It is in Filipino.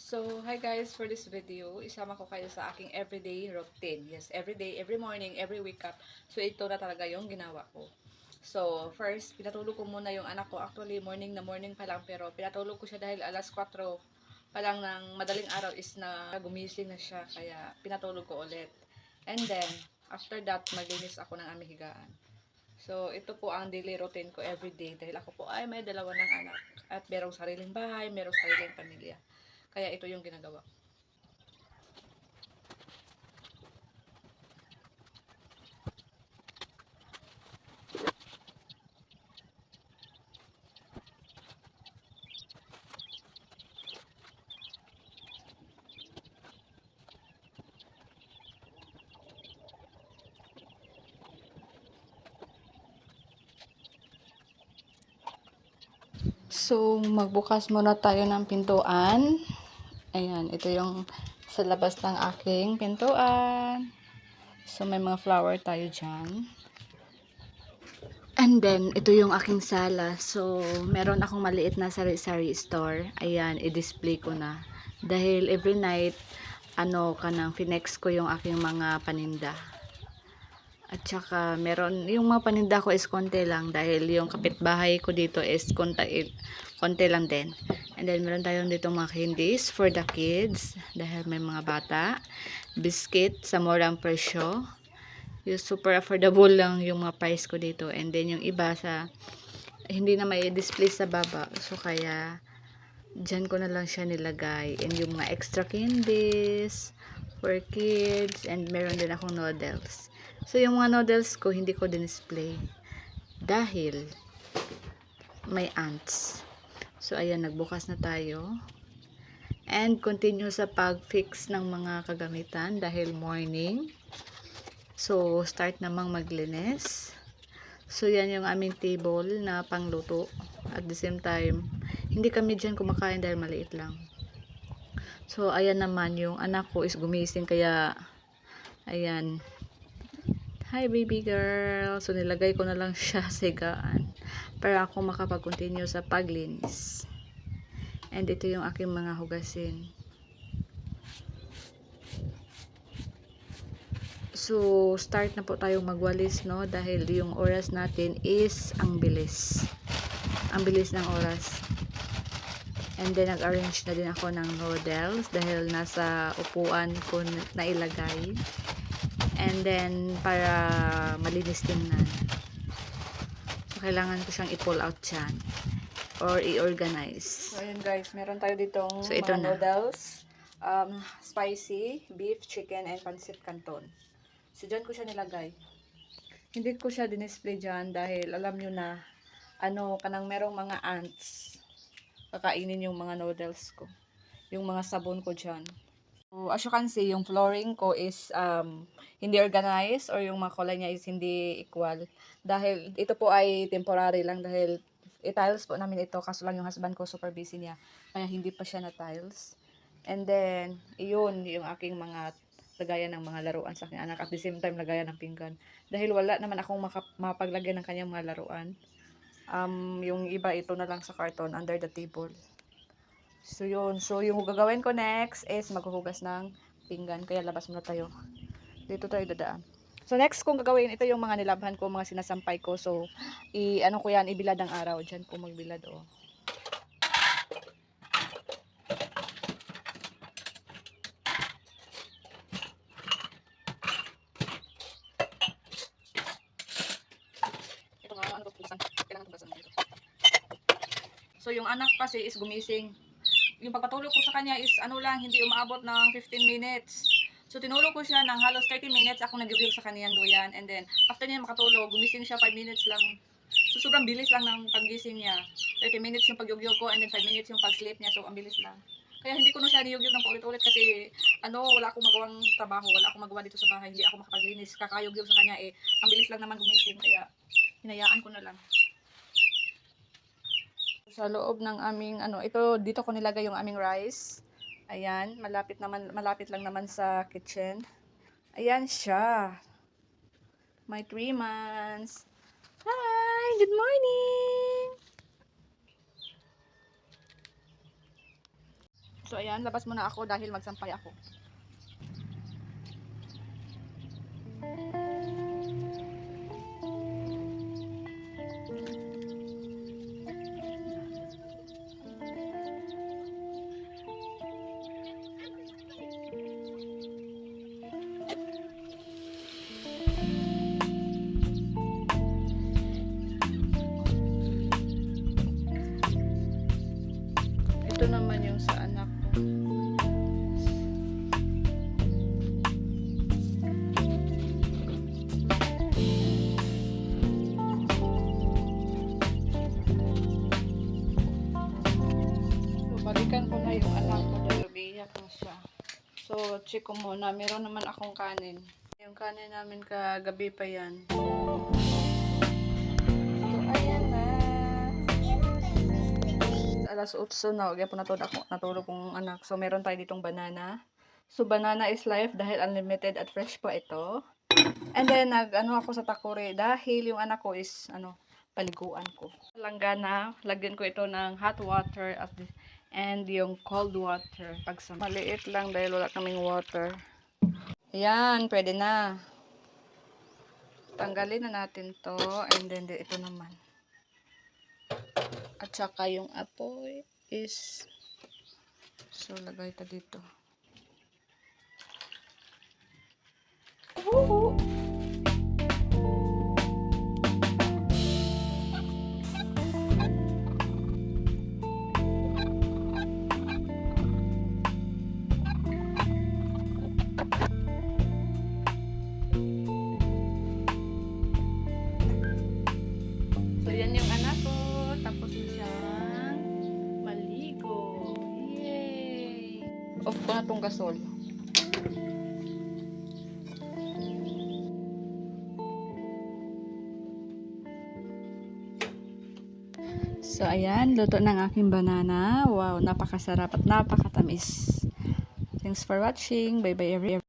So, hi guys, for this video, isama ko kayo sa aking everyday routine. Yes, everyday, every morning, every wake up. So, ito na talaga yung ginawa ko. So, first, pinatulog ko muna yung anak ko. Actually, morning na morning pa lang, pero pinatulog ko siya dahil alas 4 pa lang ng madaling araw is na gumising na siya. Kaya, pinatulog ko ulit. And then, after that, maglinis ako ng aming higaan. So, ito po ang daily routine ko everyday dahil ako po ay may dalawa ng anak at merong sariling bahay, merong sariling pamilya. Kaya ito yung ginagawa. So, magbukas muna tayo ng pintuan. Ayan, ito yung sa labas ng aking pintuan. So, may mga flower tayo dyan. And then, ito yung aking sala. So, meron akong maliit na sari-sari store. Ayan, i-display ko na. Dahil every night, finex ko yung aking mga paninda. At saka, meron, yung mga paninda ko is konti lang dahil yung kapitbahay ko dito is konti lang din. And then, meron tayong dito mga candies for the kids dahil may mga bata. Biscuit sa murang presyo. Yung super affordable lang yung mga price ko dito. And then, yung iba sa, hindi na may display sa baba. So, kaya, dyan ko na lang siya nilagay. And yung mga extra candies for kids. And meron din akong noodles. So, yung mga noodles ko, hindi ko din-display. Dahil, may ants. So, ayan, nagbukas na tayo. And, continue sa pag-fix ng mga kagamitan dahil morning. So, start namang maglinis. So, yan yung aming table na pangluto. At the same time, hindi kami dyan kumakain dahil maliit lang. So, ayan naman, yung anak ko is gumising kaya, ayan, hi baby girl. So nilagay ko na lang siya sa higaan para ako makapag-continue sa paglinis. And ito yung aking mga hugasin. So start na po tayong magwalis, no, dahil yung oras natin is ang bilis. Ang bilis ng oras. And then nag-arrange na din ako ng noodles dahil nasa upuan ko na ilagay. And then, para malinis tingnan. So, kailangan ko siyang i-pull out dyan. Or i-organize. So, ayan guys. Meron tayo ditong mga noodles. Spicy, beef, chicken, and pancit canton. So, dyan ko siya nilagay. Hindi ko siya dinisplay dyan dahil alam nyo na, kanang merong mga ants. Kakainin yung mga noodles ko. Yung mga sabon ko dyan. So, as you can see, yung flooring ko is hindi organized or yung mga kulay niya is hindi equal. Dahil ito po ay temporary lang dahil i-tiles po namin ito kaso lang yung husband ko super busy niya. Kaya hindi pa siya na tiles. And then, iyon yung aking mga lagayan ng mga laruan sa aking anak. At the same time, lagayan ng pinggan. Dahil wala naman akong mapaglagyan ng kanyang mga laruan. Yung iba ito na lang sa carton under the table. So, yun. So, yung gagawin ko next is maghuhugas ng pinggan. Kaya labas muna tayo. Dito tayo dadaan. So, next kong gagawin, ito yung mga nilabhan ko, mga sinasampay ko. So, ko yan, ibilad ang araw. Diyan ko magbilad, oh. Ito nga, kailangan tugasan dito. So, yung anak kasi is gumising. Yung pagpatulog ko sa kanya is hindi umaabot ng 15 minutes. So, tinulog ko siya ng halos 30 minutes. Ako nag-review sa kaniyang duyan. And then, after niya makatulog, gumising siya 5 minutes lang. So, sobrang bilis lang ng paggising niya. 30 minutes yung pagyugyog ko and then 5 minutes yung pag-sleep niya. So, ang bilis lang. Kaya hindi ko na siya niyugyog ng paulit-ulit kasi wala akong magawang trabaho. Wala akong magawa dito sa bahay. Hindi ako makapaglinis. Kakayugyog sa kanya ang bilis lang naman gumising. Kaya, hinayaan ko na lang. Sa loob ng aming dito ko nilagay yung aming rice. Ayan, malapit lang naman sa kitchen. Ayan siya. My 3 months. Hi, good morning. So ayan, labas muna ako dahil magsampay ako. Ito naman yung sa anak ko. So, balikan ko na yung anak ko dahil umiiyak na siya. So, check ko muna. Meron naman akong kanin. Yung kanin namin kagabi pa yan. So, ayan na. Alas 8 na, kaya po natulog kong anak. So, meron tayo ditong banana. So, banana is life dahil unlimited at fresh pa ito. And then, ako sa takore dahil yung anak ko is, paliguan ko. Langgana, lagyan ko ito ng hot water and yung cold water. Maliit lang dahil wala kaming water. Ayan, pwede na. Tanggalin na natin to. And then, ito naman. At saka yung apoy is, so lagay ito dito. Woohoo! So yan yung anak ko. Tapos na siyang maligo. Yay! Off ko na tong gasol. So ayan, luto ng aking banana. Wow, napakasarap at napakatamis. Thanks for watching. Bye bye everyone.